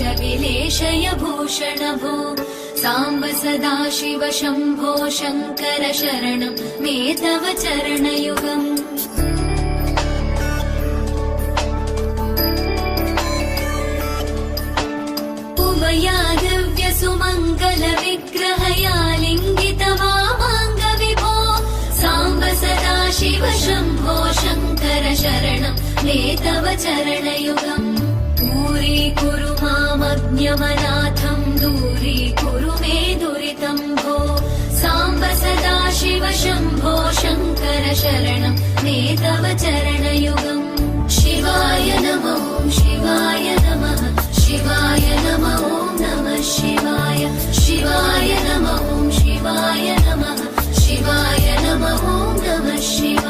विलेशय भूषण भो साम्ब सदाशिव शम्भो शङ्कर शरणं मे तव चरणयुगम् उमया दिव्य सुमङ्गल विग्रहया लिङ्गित वामाङ्ग विभो साम्ब सदाशिव शम्भो शङ्कर शरणं मे तव चरणयुगम् दूरीकुरु मामज्ञमनाथं दूरीकुरु मे दुरितं भो साम्ब सदाशिव शम्भो शङ्कर शरणं मे तव चरणयुगम् शिवाय नमः शिवाय नमः शिवाय नमः नमः शिवाय शिवाय नमः शिवाय नमः शिवाय नमः नमः शिवाय